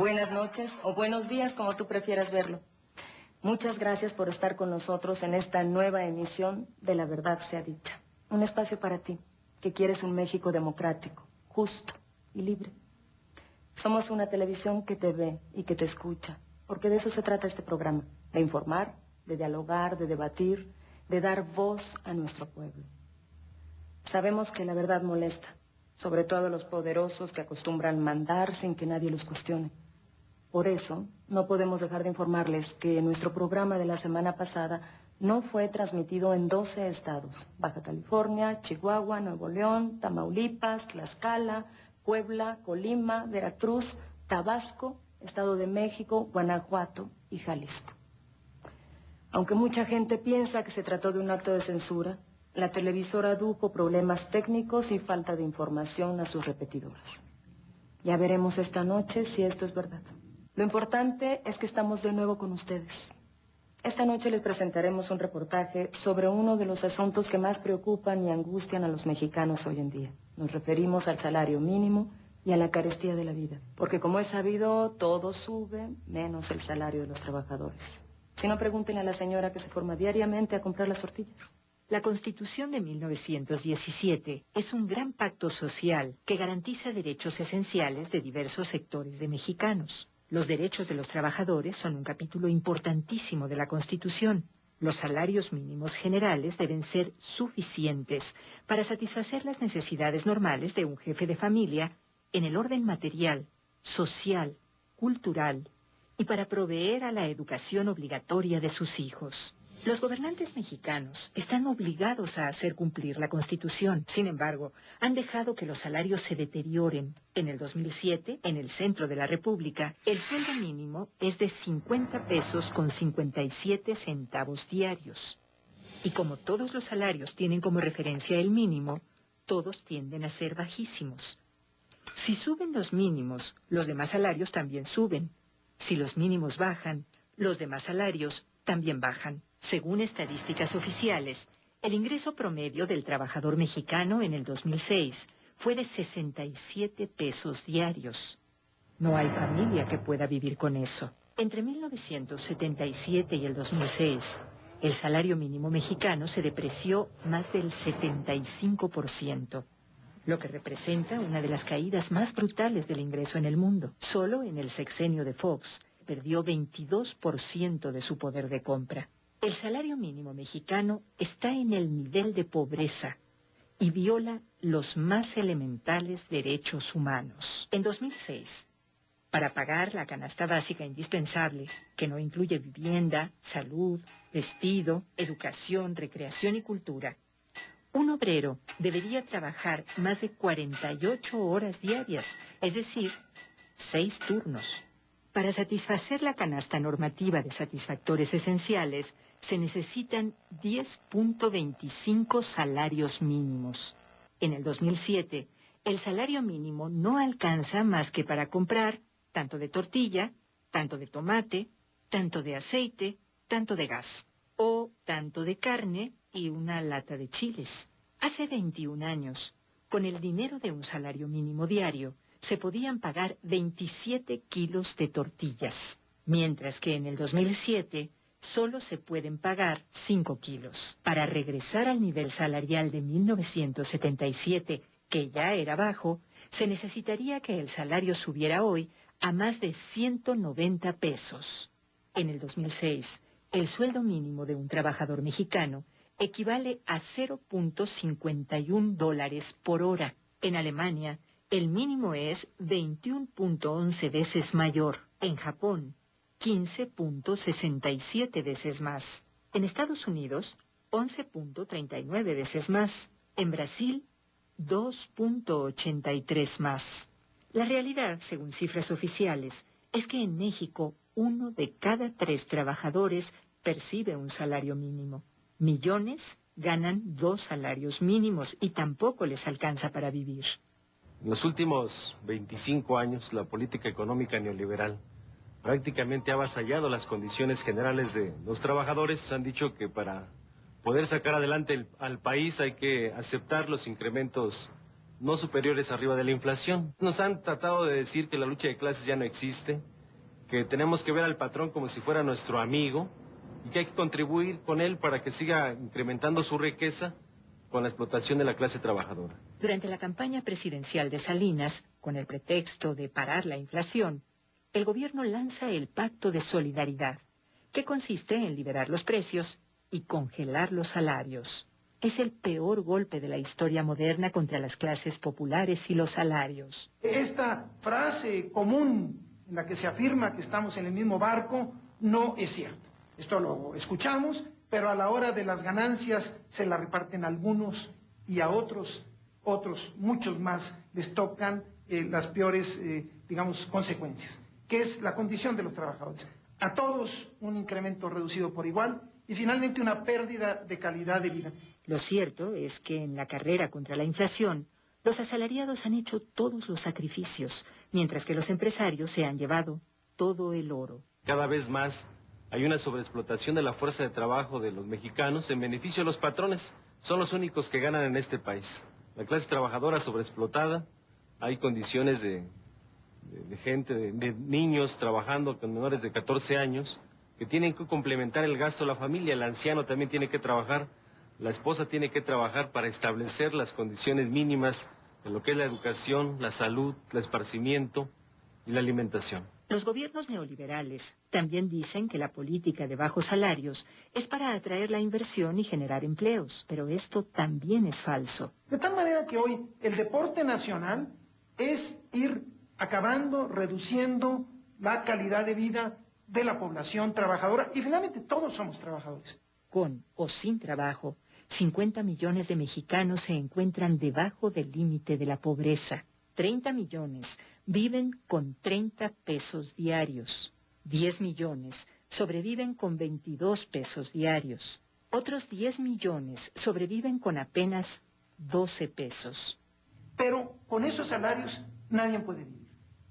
Buenas noches o buenos días, como tú prefieras verlo. Muchas gracias por estar con nosotros en esta nueva emisión de La Verdad Sea Dicha. Un espacio para ti, que quieres un México democrático, justo y libre. Somos una televisión que te ve y que te escucha, porque de eso se trata este programa, de informar, de dialogar, de debatir, de dar voz a nuestro pueblo. Sabemos que la verdad molesta, sobre todo a los poderosos que acostumbran mandar sin que nadie los cuestione. Por eso, no podemos dejar de informarles que nuestro programa de la semana pasada no fue transmitido en 12 estados: Baja California, Chihuahua, Nuevo León, Tamaulipas, Tlaxcala, Puebla, Colima, Veracruz, Tabasco, Estado de México, Guanajuato y Jalisco. Aunque mucha gente piensa que se trató de un acto de censura, la televisora adujo problemas técnicos y falta de información a sus repetidoras. Ya veremos esta noche si esto es verdad. Lo importante es que estamos de nuevo con ustedes. Esta noche les presentaremos un reportaje sobre uno de los asuntos que más preocupan y angustian a los mexicanos hoy en día. Nos referimos al salario mínimo y a la carestía de la vida. Porque como es sabido, todo sube, menos el salario de los trabajadores. Si no, pregúntenle a la señora que se forma diariamente a comprar las tortillas. La Constitución de 1917 es un gran pacto social que garantiza derechos esenciales de diversos sectores de mexicanos. Los derechos de los trabajadores son un capítulo importantísimo de la Constitución. Los salarios mínimos generales deben ser suficientes para satisfacer las necesidades normales de un jefe de familia en el orden material, social, cultural y para proveer a la educación obligatoria de sus hijos. Los gobernantes mexicanos están obligados a hacer cumplir la Constitución. Sin embargo, han dejado que los salarios se deterioren. En el 2007, en el centro de la República, el sueldo mínimo es de 50 pesos con 57 centavos diarios. Y como todos los salarios tienen como referencia el mínimo, todos tienden a ser bajísimos. Si suben los mínimos, los demás salarios también suben. Si los mínimos bajan, los demás salarios también bajan. Según estadísticas oficiales, el ingreso promedio del trabajador mexicano en el 2006 fue de 67 pesos diarios. No hay familia que pueda vivir con eso. Entre 1977 y el 2006, el salario mínimo mexicano se depreció más del 75%, lo que representa una de las caídas más brutales del ingreso en el mundo. Solo en el sexenio de Fox perdió 22% de su poder de compra. El salario mínimo mexicano está en el nivel de pobreza y viola los más elementales derechos humanos. En 2006, para pagar la canasta básica indispensable, que no incluye vivienda, salud, vestido, educación, recreación y cultura, un obrero debería trabajar más de 48 horas diarias, es decir, 6 turnos. Para satisfacer la canasta normativa de satisfactores esenciales, se necesitan 10.25 salarios mínimos. En el 2007, el salario mínimo no alcanza más que para comprar tanto de tortilla, tanto de tomate, tanto de aceite, tanto de gas, o tanto de carne y una lata de chiles. Hace 21 años, con el dinero de un salario mínimo diario, se podían pagar 27 kilos de tortillas, mientras que en el 2007 solo se pueden pagar 5 kilos. Para regresar al nivel salarial de 1977, que ya era bajo, se necesitaría que el salario subiera hoy a más de 190 pesos. En el 2006, el sueldo mínimo de un trabajador mexicano equivale a 0.51 dólares por hora. En Alemania, el mínimo es 21.11 veces mayor. En Japón, 15.67 veces más. En Estados Unidos, 11.39 veces más. En Brasil, 2.83 más. La realidad, según cifras oficiales, es que en México 1 de cada 3 trabajadores percibe un salario mínimo. Millones ganan 2 salarios mínimos y tampoco les alcanza para vivir. En los últimos 25 años, la política económica neoliberal prácticamente ha avasallado las condiciones generales de los trabajadores. Han dicho que para poder sacar adelante al país hay que aceptar los incrementos no superiores arriba de la inflación. Nos han tratado de decir que la lucha de clases ya no existe, que tenemos que ver al patrón como si fuera nuestro amigo y que hay que contribuir con él para que siga incrementando su riqueza con la explotación de la clase trabajadora. Durante la campaña presidencial de Salinas, con el pretexto de parar la inflación, el gobierno lanza el Pacto de Solidaridad, que consiste en liberar los precios y congelar los salarios. Es el peor golpe de la historia moderna contra las clases populares y los salarios. Esta frase común en la que se afirma que estamos en el mismo barco no es cierto. Esto lo escuchamos, pero a la hora de las ganancias se la reparten a algunos y a otros, muchos más, les tocan las peores, consecuencias, que es la condición de los trabajadores. A todos un incremento reducido por igual y finalmente una pérdida de calidad de vida. Lo cierto es que en la carrera contra la inflación, los asalariados han hecho todos los sacrificios, mientras que los empresarios se han llevado todo el oro. Cada vez más hay una sobreexplotación de la fuerza de trabajo de los mexicanos en beneficio de los patrones. Son los únicos que ganan en este país. La clase trabajadora sobreexplotada, hay condiciones de gente, de niños trabajando con menores de 14 años, que tienen que complementar el gasto de la familia. El anciano también tiene que trabajar, la esposa tiene que trabajar para establecer las condiciones mínimas de lo que es la educación, la salud, el esparcimiento y la alimentación. Los gobiernos neoliberales también dicen que la política de bajos salarios es para atraer la inversión y generar empleos, pero esto también es falso. De tal manera que hoy el deporte nacional es ir acabando, reduciendo la calidad de vida de la población trabajadora y finalmente todos somos trabajadores. Con o sin trabajo, 50 millones de mexicanos se encuentran debajo del límite de la pobreza. 30 millones viven con 30 pesos diarios. 10 millones sobreviven con 22 pesos diarios. Otros 10 millones sobreviven con apenas 12 pesos. Pero con esos salarios nadie puede vivir.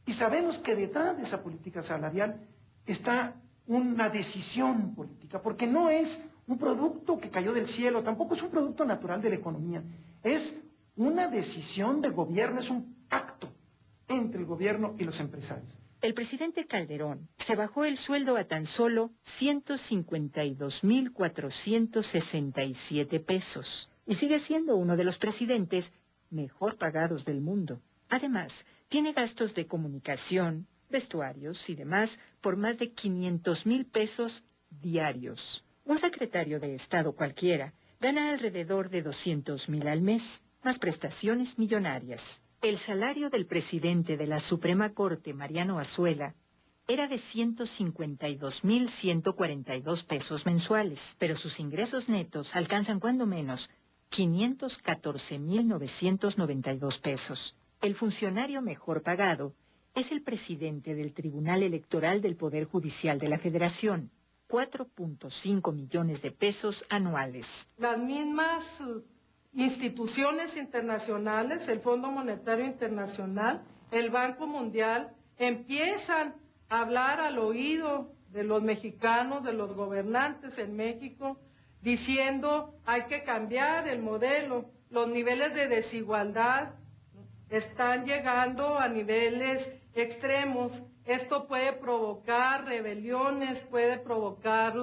Y sabemos que detrás de esa política salarial está una decisión política, porque no es un producto que cayó del cielo, tampoco es un producto natural de la economía. Es una decisión de gobierno, es un pacto entre el gobierno y los empresarios. El presidente Calderón se bajó el sueldo a tan solo 152,467 pesos y sigue siendo uno de los presidentes mejor pagados del mundo. Además, tiene gastos de comunicación, vestuarios y demás por más de 500,000 pesos diarios. Un secretario de Estado cualquiera gana alrededor de 200,000 al mes, más prestaciones millonarias. El salario del presidente de la Suprema Corte, Mariano Azuela, era de 152,142 pesos mensuales, pero sus ingresos netos alcanzan cuando menos 514,992 pesos. El funcionario mejor pagado es el presidente del Tribunal Electoral del Poder Judicial de la Federación, 4.5 millones de pesos anuales. Las mismas instituciones internacionales, el Fondo Monetario Internacional, el Banco Mundial, empiezan a hablar al oído de los mexicanos, de los gobernantes en México, diciendo hay que cambiar el modelo, los niveles de desigualdad están llegando a niveles extremos. Esto puede provocar rebeliones, puede provocar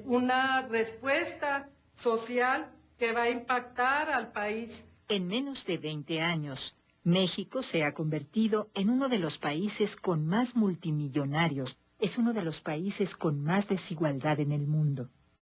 una respuesta social que va a impactar al país. En menos de 20 años, México se ha convertido en uno de los países con más multimillonarios. Es uno de los países con más desigualdad en el mundo.